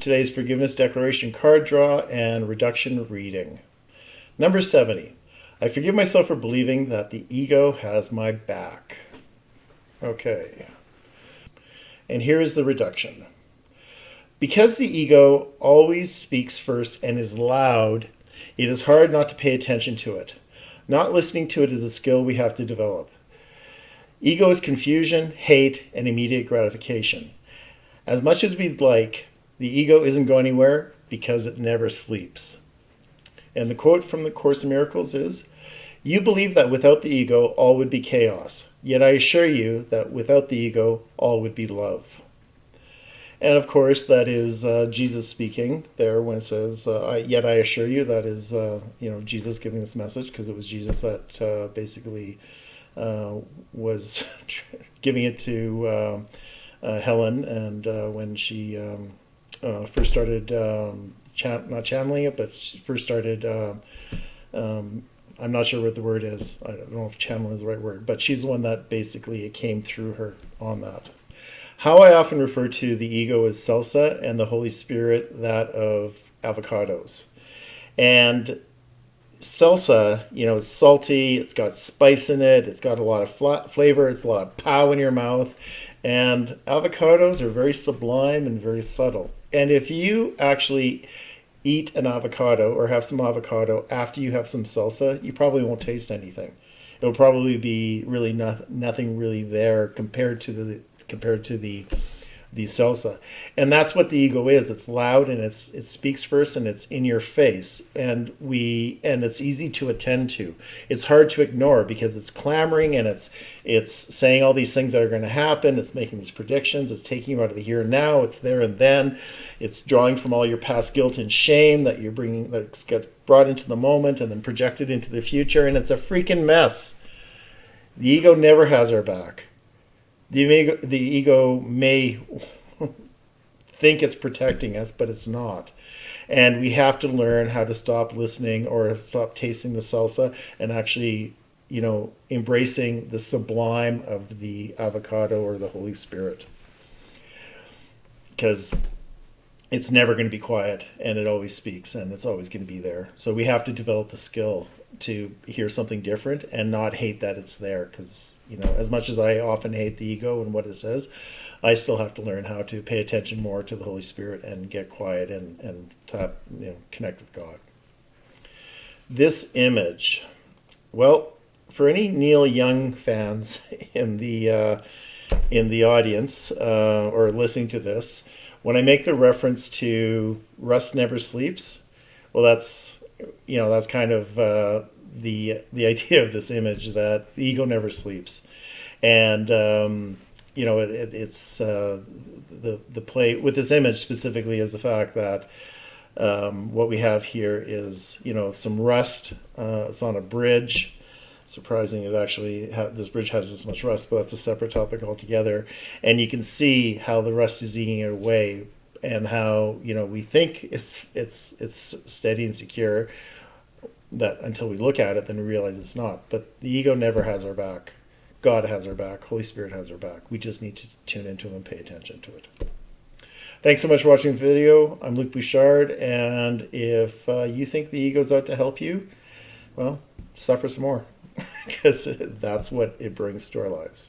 Today's forgiveness declaration card draw and reduction reading. Number 70. I forgive myself for believing that the ego has my back. Okay. And here is the reduction. Because the ego always speaks first and is loud, it is hard not to pay attention to it. Not listening to it is a skill we have to develop. Ego is confusion, hate, and immediate gratification. As much as we'd like, the ego isn't going anywhere because it never sleeps. And the quote from the Course in Miracles is, "You believe that without the ego, all would be chaos. Yet I assure you that without the ego, all would be love." And of course, that is Jesus speaking there when it says, "Yet I assure you." That is, Jesus giving this message, because it was Jesus that basically was giving it to Helen, and when she first started not channeling it, but first started. I'm not sure what the word is. I don't know if channeling is the right word, but she's the one that basically it came through her on that. How I often refer to the ego as salsa and the Holy Spirit that of avocados. And salsa, it's salty, it's got spice in it, it's got a lot of flavor, it's a lot of pow in your mouth. And avocados are very sublime and very subtle. And if you actually eat an avocado or have some avocado after you have some salsa, you probably won't taste anything. It'll probably be really nothing really there compared to the salsa. And that's what the ego is. It's loud, and it speaks first, and it's in your face, and it's easy to attend to. It's hard to ignore because it's clamoring, and it's saying all these things that are going to happen. It's making these predictions. It's taking you out of the here and now. It's there and then. It's drawing from all your past guilt and shame that you're bringing, that's got brought into the moment and then projected into the future, and it's a freaking mess. The ego never has our back. The ego may think it's protecting us, but it's not. And we have to learn how to stop listening or stop tasting the salsa and actually, embracing the sublime of the avocado or the Holy Spirit. Because it's never going to be quiet, and it always speaks, and it's always going to be there. So we have to develop the skill to hear something different and not hate that it's there, because as much as I often hate the ego and what it says, I still have to learn how to pay attention more to the Holy Spirit and get quiet and tap, connect with God. This image, well, for any Neil Young fans in the audience or listening to this, when I make the reference to Rust Never Sleeps, well, that's kind of the idea of this image, that the ego never sleeps. And it's the play with this image specifically is the fact that what we have here is some rust. It's on a bridge. Surprising, it actually this bridge has this much rust, but that's a separate topic altogether. And you can see how the rust is eating it away, and how we think it's steady and secure, that until we look at it, then we realize it's not. But the ego never has our back. God has our back. Holy Spirit has our back. We just need to tune into him and pay attention to it. Thanks so much for watching the video. I'm Luc Bouchard, and if you think the ego's out to help you, well, suffer some more, because that's what it brings to our lives.